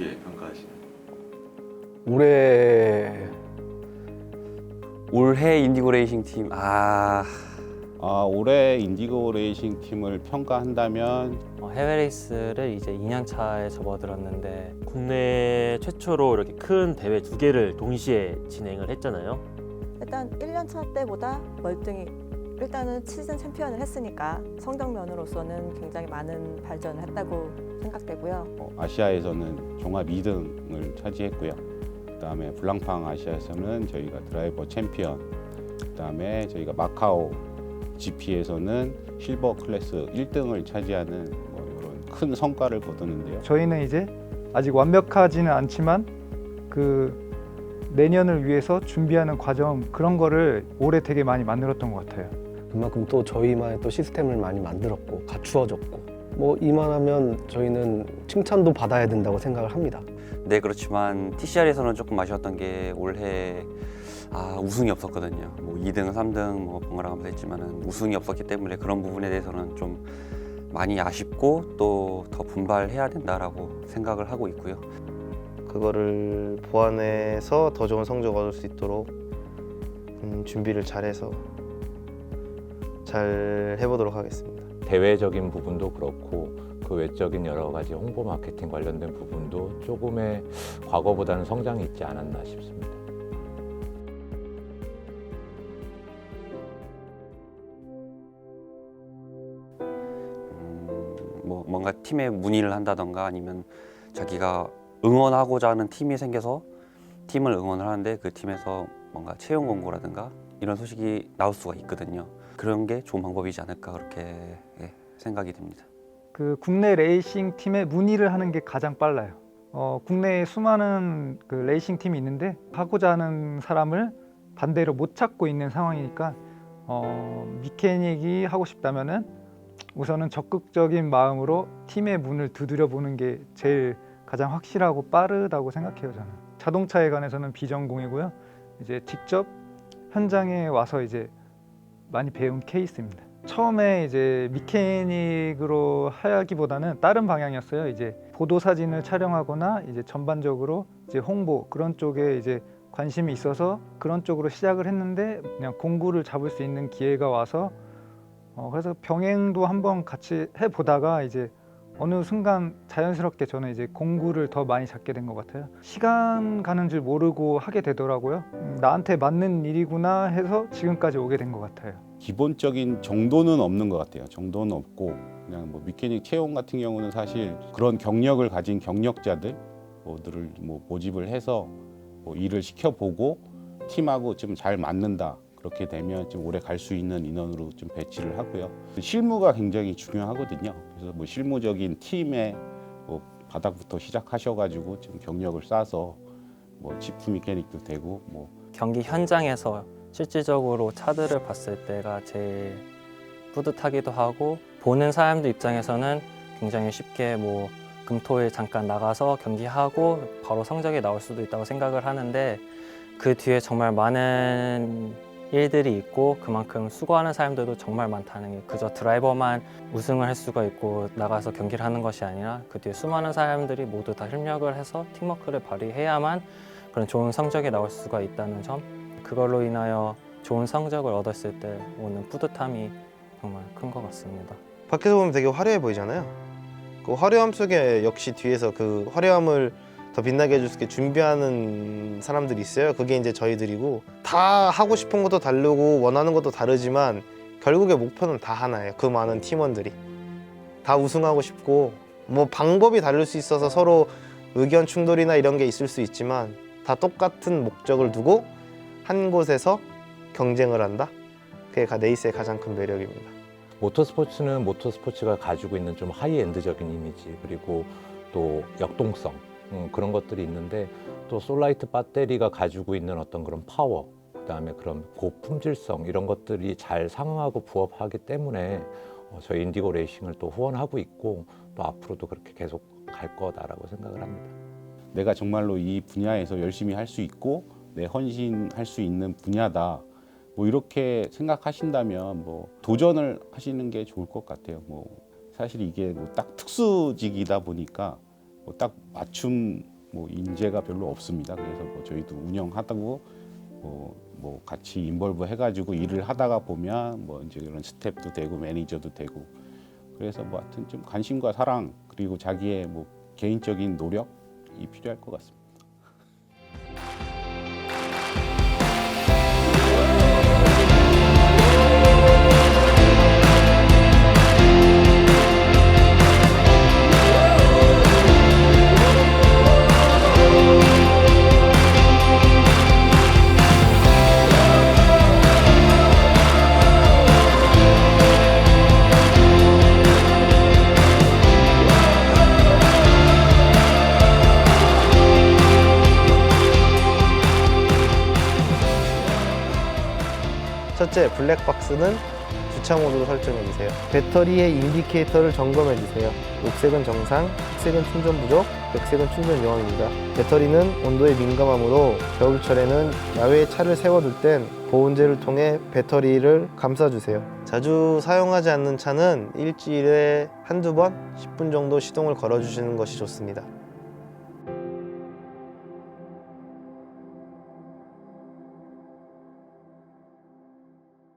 어떻게 평가하시나요? 올해 인디고 레이싱 팀 올해 인디고 레이싱 팀을 평가한다면 해외 레이스를 이제 2년 차에 접어들었는데 국내 최초로 이렇게 큰 대회 2개를 동시에 진행을 했잖아요. 일단 1년 차 때보다 월등히 일단은 시즌 챔피언을 했으니까 성적면으로서는 굉장히 많은 발전을 했다고 생각되고요. 아시아에서는 종합 2등을 차지했고요. 그다음에 블랑팡 아시아에서는 저희가 드라이버 챔피언, 그다음에 저희가 마카오 GP에서는 실버 클래스 1등을 차지하는 이런 큰 성과를 거두는데요. 저희는 이제 아직 완벽하지는 않지만 그 내년을 위해서 준비하는 과정 그런 거를 올해 되게 많이 만들었던 것 같아요. 그만큼 또 저희만의 또 시스템을 많이 만들었고 갖추어졌고 이만하면 저희는 칭찬도 받아야 된다고 생각을 합니다. 네, 그렇지만 TCR에서는 조금 아쉬웠던 게 올해 우승이 없었거든요. 2등, 3등 번갈아 가면서 했지만은 우승이 없었기 때문에 그런 부분에 대해서는 좀 많이 아쉽고 또 더 분발해야 된다라고 생각을 하고 있고요. 그거를 보완해서 더 좋은 성적 얻을 수 있도록 준비를 잘해서 잘 해보도록 하겠습니다. 대외적인 부분도 그렇고 그 외적인 여러 가지 홍보 마케팅 관련된 부분도 조금의 과거보다는 성장이 있지 않았나 싶습니다. 뭔가 팀에 문의를 한다던가 아니면 자기가 응원하고자 하는 팀이 생겨서 팀을 응원을 하는데 그 팀에서 뭔가 채용 공고라든가 이런 소식이 나올 수가 있거든요. 그런 게 좋은 방법이지 않을까 그렇게 생각이 듭니다. 그 국내 레이싱 팀에 문의를 하는 게 가장 빨라요. 국내에 수많은 그 레이싱 팀이 있는데 하고자 하는 사람을 반대로 못 찾고 있는 상황이니까 미케닉이 하고 싶다면은 우선은 적극적인 마음으로 팀의 문을 두드려 보는 게 제일 가장 확실하고 빠르다고 생각해요. 저는 자동차에 관해서는 비전공이고요. 이제 직접 현장에 와서 이제 많이 배운 케이스입니다. 처음에 이제 미케닉으로 하기보다는 다른 방향이었어요. 이제 보도 사진을 촬영하거나 이제 전반적으로 이제 홍보 그런 쪽에 이제 관심이 있어서 그런 쪽으로 시작을 했는데 그냥 공구를 잡을 수 있는 기회가 와서 그래서 병행도 한번 같이 해보다가 이제 어느 순간 자연스럽게 저는 이제 공구를 더 많이 잡게 된 것 같아요. 시간 가는 줄 모르고 하게 되더라고요. 나한테 맞는 일이구나 해서 지금까지 오게 된 것 같아요. 기본적인 정도는 없는 것 같아요. 정도는 없고 그냥 미케닉 채용 같은 경우는 사실 그런 경력을 가진 경력자들을 모집을 해서 일을 시켜보고 팀하고 좀 잘 맞는다. 그렇게 되면 좀 오래 갈 수 있는 인원으로 좀 배치를 하고요. 실무가 굉장히 중요하거든요. 그래서 실무적인 팀에 바닥부터 시작하셔가지고 좀 경력을 쌓아서 치프 미케닉도 되고 경기 현장에서 실질적으로 차들을 봤을 때가 제일 뿌듯하기도 하고 보는 사람들 입장에서는 굉장히 쉽게 금토일 잠깐 나가서 경기하고 바로 성적이 나올 수도 있다고 생각을 하는데 그 뒤에 정말 많은 일들이 있고 그만큼 수고하는 사람들도 정말 많다는 게 그저 드라이버만 우승을 할 수가 있고 나가서 경기를 하는 것이 아니라 그 뒤에 수많은 사람들이 모두 다 협력을 해서 팀워크를 발휘해야만 그런 좋은 성적이 나올 수가 있다는 점 그걸로 인하여 좋은 성적을 얻었을 때 오는 뿌듯함이 정말 큰 것 같습니다. 밖에서 보면 되게 화려해 보이잖아요. 그 화려함 속에 역시 뒤에서 그 화려함을 더 빛나게 해줄 수 있게 준비하는 사람들이 있어요. 그게 이제 저희들이고 다 하고 싶은 것도 다르고 원하는 것도 다르지만 결국의 목표는 다 하나예요. 그 많은 팀원들이 다 우승하고 싶고 방법이 다를 수 있어서 서로 의견 충돌이나 이런 게 있을 수 있지만 다 똑같은 목적을 두고 한 곳에서 경쟁을 한다. 그게 네이스의 가장 큰 매력입니다. 모터스포츠는 모터스포츠가 가지고 있는 좀 하이엔드적인 이미지 그리고 또 역동성 그런 것들이 있는데 또 솔라이트 배터리가 가지고 있는 어떤 그런 파워 그다음에 그런 고품질성 이런 것들이 잘 상응하고 부합하기 때문에 저희 인디고 레이싱을 또 후원하고 있고 또 앞으로도 그렇게 계속 갈 거다라고 생각을 합니다. 내가 정말로 이 분야에서 열심히 할 수 있고 내 헌신할 수 있는 분야다. 이렇게 생각하신다면 도전을 하시는 게 좋을 것 같아요. 사실 이게 딱 특수직이다 보니까 딱 맞춤 뭐 인재가 별로 없습니다. 그래서 뭐 저희도 운영하다고 뭐 같이 인볼브 해가지고 일을 하다가 보면 뭐 이제 그런 스텝도 되고 매니저도 되고 그래서 뭐 하여튼 좀 관심과 사랑 그리고 자기의 뭐 개인적인 노력이 필요할 것 같습니다. 첫째, 블랙박스는 주차 모드로 설정해 주세요. 배터리의 인디케이터를 점검해 주세요. 녹색은 정상, 흑색은 충전 부족, 백색은 충전 요원입니다. 배터리는 온도에 민감하므로 겨울철에는 야외에 차를 세워둘 땐 보온재를 통해 배터리를 감싸주세요. 자주 사용하지 않는 차는 일주일에 한두 번, 10분 정도 시동을 걸어주시는 것이 좋습니다.